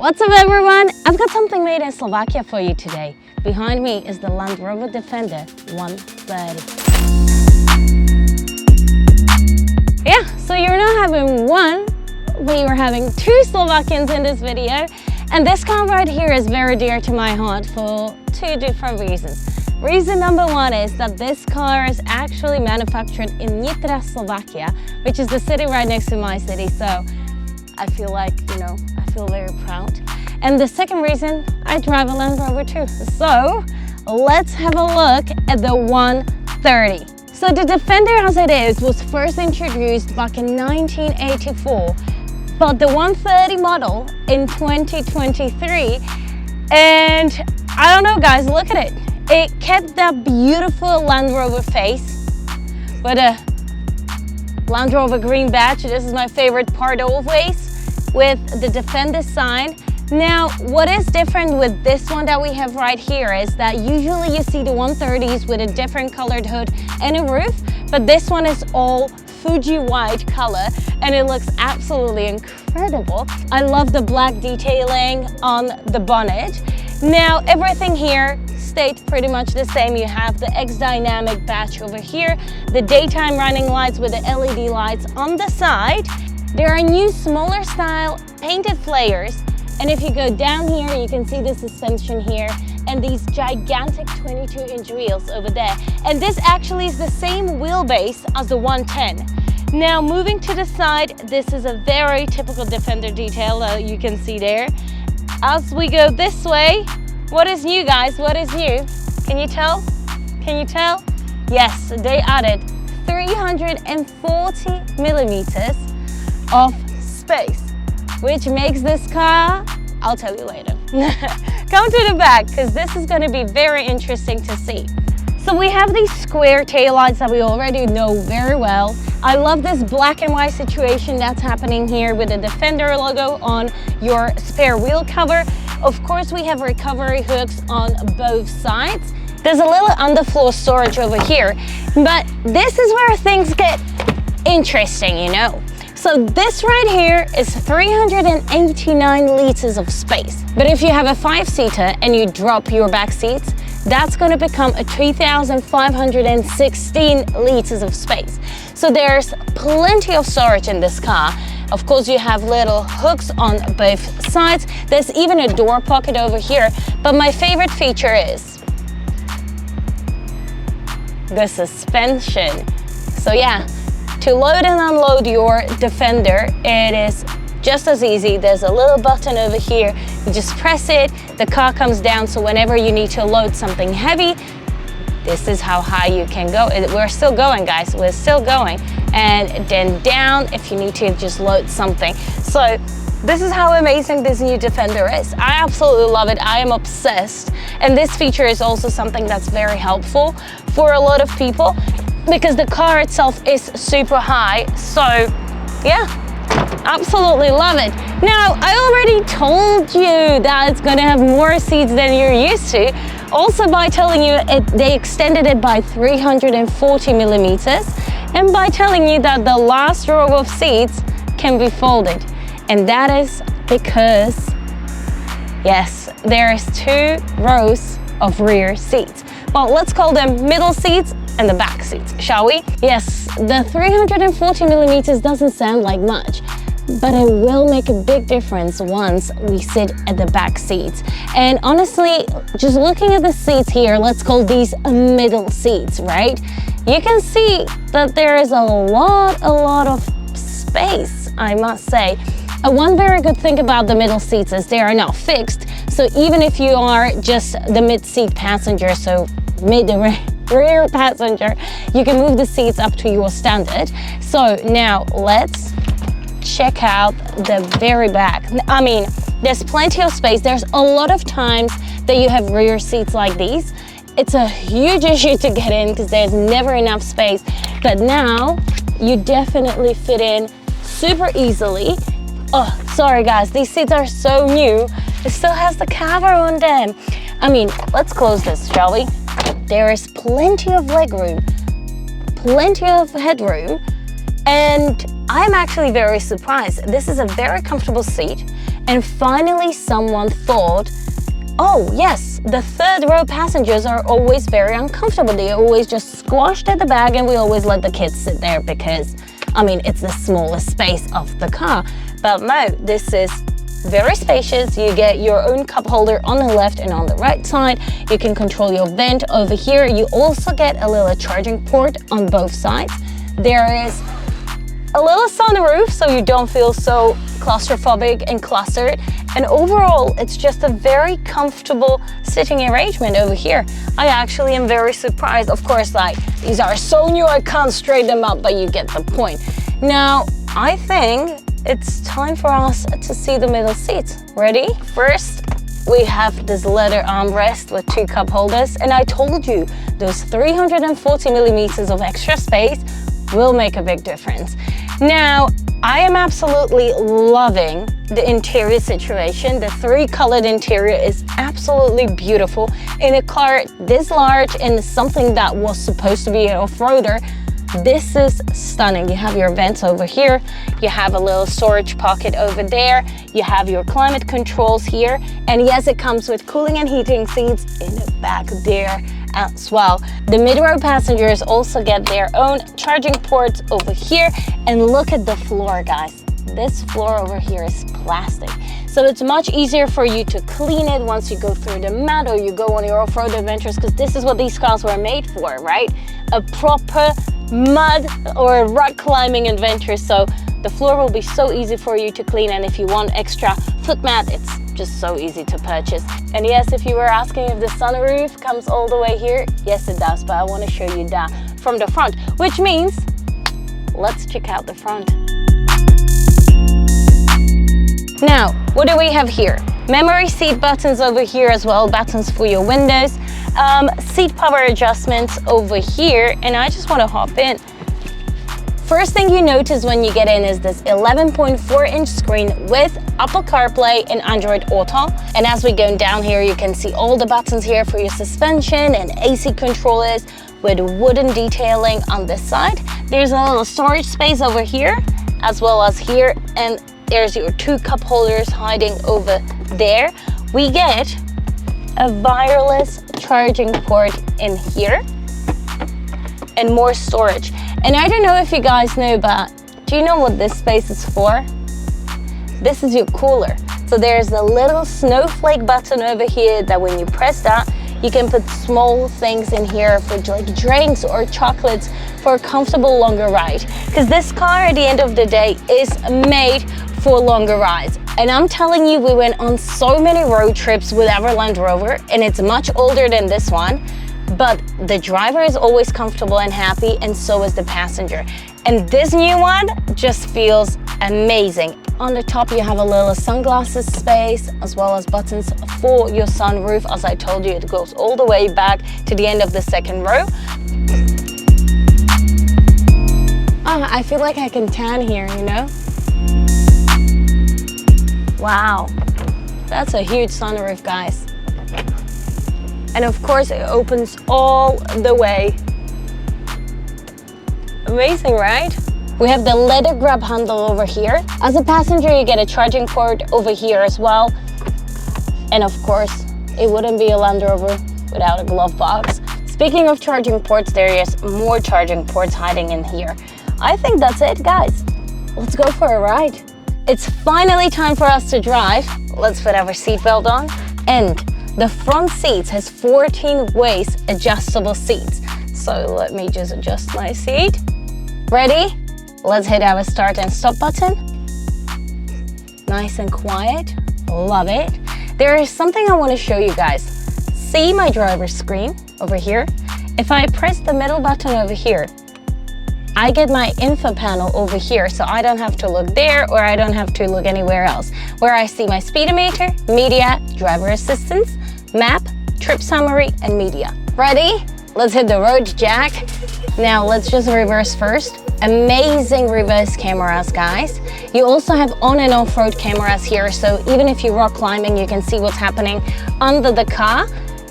What's up everyone? I've got something made in Slovakia for you today. Behind me is the Land Rover Defender 130. Yeah, so you're not having one, but you're having two Slovakians in this video. And this car right here is very dear to my heart for two different reasons. Reason number one is that this car is actually manufactured in Nitra, Slovakia, which is the city right next to my city. So I feel like, I feel very proud. And the second reason, I drive a Land Rover too. So let's have a look at the 130. So the Defender as it is was first introduced back in 1984, but the 130 model in 2023. And I don't know guys, look at it. It kept that beautiful Land Rover face with a Land Rover green badge. This is my favorite part always, with the Defender sign. Now, what is different with this one that we have right here is that usually you see the 130s with a different colored hood and a roof, but this one is all Fuji white color and it looks absolutely incredible. I love the black detailing on the bonnet. Now, everything here stayed pretty much the same. You have the X Dynamic badge over here, the daytime running lights with the LED lights on the side. There are new smaller style painted flares, and if you go down here you can see the suspension here and these gigantic 22-inch wheels over there. And this actually is the same wheelbase as the 110. Now moving to the side, this is a very typical Defender detail that you can see there. As we go this way, what is new guys? What is new? Can you tell? Can you tell? Yes, they added 340 millimeters of space, which makes this car, I'll tell you later. Come to the back, because this is going to be very interesting to see. So we have these square taillights that we already know very well. I love this black and white situation that's happening here with the Defender logo on your spare wheel cover. Of course, we have recovery hooks on both sides. There's a little underfloor storage over here, but this is where things get interesting, So this right here is 389 liters of space. But if you have a 5-seater and you drop your back seats, that's going to become a 3,516 liters of space. So there's plenty of storage in this car. Of course, you have little hooks on both sides. There's even a door pocket over here. But my favorite feature is the suspension. So yeah, to load and unload your Defender, it is just as easy. There's a little button over here. You just press it, the car comes down. So whenever you need to load something heavy, this is how high you can go. We're still going, guys. We're still going. And then down if you need to just load something. So this is how amazing this new Defender is. I absolutely love it. I am obsessed. And this feature is also something that's very helpful for a lot of people because the car itself is super high. So yeah, absolutely love it. Now, I already told you that it's going to have more seats than you're used to. Also by telling you they extended it by 340 millimeters and by telling you that the last row of seats can be folded. And that is because, yes, there's 2 rows of rear seats. Well, let's call them middle seats and the back seats, shall we? Yes, the 340 millimeters doesn't sound like much, but it will make a big difference once we sit at the back seats. And honestly, just looking at the seats here, let's call these middle seats, right? You can see that there is a lot of space, I must say. One very good thing about the middle seats is they are not fixed. So even if you are just the mid-seat passenger, so mid-rear passenger, you can move the seats up to your standard. So now let's check out the very back. I mean, there's plenty of space. There's a lot of times that you have rear seats like these. It's a huge issue to get in because there's never enough space. But now you definitely fit in super easily. Oh, sorry guys, these seats are so new. It still has the cover on them. I mean, let's close this, shall we? There is plenty of legroom, plenty of headroom, and I'm actually very surprised. This is a very comfortable seat, And finally, someone thought, oh yes, the third row passengers are always very uncomfortable. They always just squashed at the back, and we always let the kids sit there because, I mean, it's the smallest space of the car. But no, this is very spacious. You get your own cup holder on the left and on the right side. You can control your vent over here. You also get a little charging port on both sides. There is a little sunroof so you don't feel so claustrophobic and clustered. And overall, it's just a very comfortable sitting arrangement over here. I actually am very surprised. Of course, like, these are so new, I can't straighten them up, but you get the point. Now, I think it's time for us to see the middle seats. Ready? First, we have this leather armrest with 2 cup holders. And I told you, those 340 millimeters of extra space will make a big difference. Now, I am absolutely loving the interior situation. The 3-colored interior is absolutely beautiful. In a car this large and something that was supposed to be an off-roader, this is stunning. You have your vents over here, you have a little storage pocket over there, you have your climate controls here, and yes, it comes with cooling and heating seats in the back there as well. The mid-row passengers also get their own charging ports over here, and look at the floor, guys. This floor over here is plastic, so it's much easier for you to clean it once you go through the mud or you go on your off-road adventures, because this is what these cars were made for, right? A proper mud or rock climbing adventure. So the floor will be so easy for you to clean, and if you want extra foot mat, it's just so easy to purchase. And yes, if you were asking if the sunroof comes all the way here, yes it does, but I want to show you that from the front, which means let's check out the front. Now, what do we have here? Memory seat buttons over here as well, buttons for your windows, seat power adjustments over here, and I just want to hop in. First thing you notice when you get in is this 11.4-inch screen with Apple CarPlay and Android Auto. And as we go down here, you can see all the buttons here for your suspension and AC controllers with wooden detailing on this side. There's a little storage space over here as well as here, and there's your 2 cup holders hiding over there. We get a wireless charging port in here and more storage. And I don't know if you guys know, but do you know what this space is for? This is your cooler. So there's a little snowflake button over here that when you press that, you can put small things in here for like drinks or chocolates for a comfortable longer ride. Because this car at the end of the day is made for longer rides. And I'm telling you, we went on so many road trips with our Land Rover, and it's much older than this one, but the driver is always comfortable and happy, and so is the passenger. And this new one just feels amazing. On the top you have a little sunglasses space as well as buttons for your sunroof. As I told you, it goes all the way back to the end of the 2nd row. Oh, I feel like I can tan here, you know? Wow, that's a huge sunroof, guys. And of course it opens all the way. Amazing, right? We have the leather grab handle over here. As a passenger, you get a charging port over here as well. And of course, it wouldn't be a Land Rover without a glove box. Speaking of charging ports, there is more charging ports hiding in here. I think that's it, guys. Let's go for a ride. It's finally time for us to drive. Let's put our seatbelt on. And the front seats has 14 waist adjustable seats. So let me just adjust my seat. Ready? Let's hit our start and stop button. Nice and quiet. Love it. There is something I want to show you guys. See my driver's screen over here? If I press the middle button over here, I get my info panel over here, so I don't have to look there or I don't have to look anywhere else, where I see my speedometer, media, driver assistance, map, trip summary, and media. Ready? Let's hit the road, Jack. Now let's just reverse first. Amazing reverse cameras, guys. You also have on and off-road cameras here, so even if you're rock climbing, you can see what's happening under the car.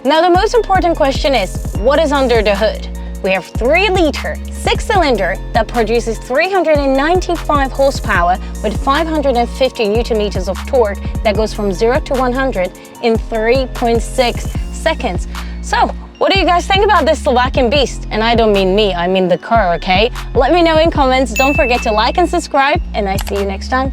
Now the most important question is, what is under the hood? We have 3-liter 6-cylinder that produces 395 horsepower with 550 Newton meters of torque that goes from 0 to 100 in 3.6 seconds. So, what do you guys think about this Slovakian beast? And I don't mean me, I mean the car, okay? Let me know in comments. Don't forget to like and subscribe, and I see you next time.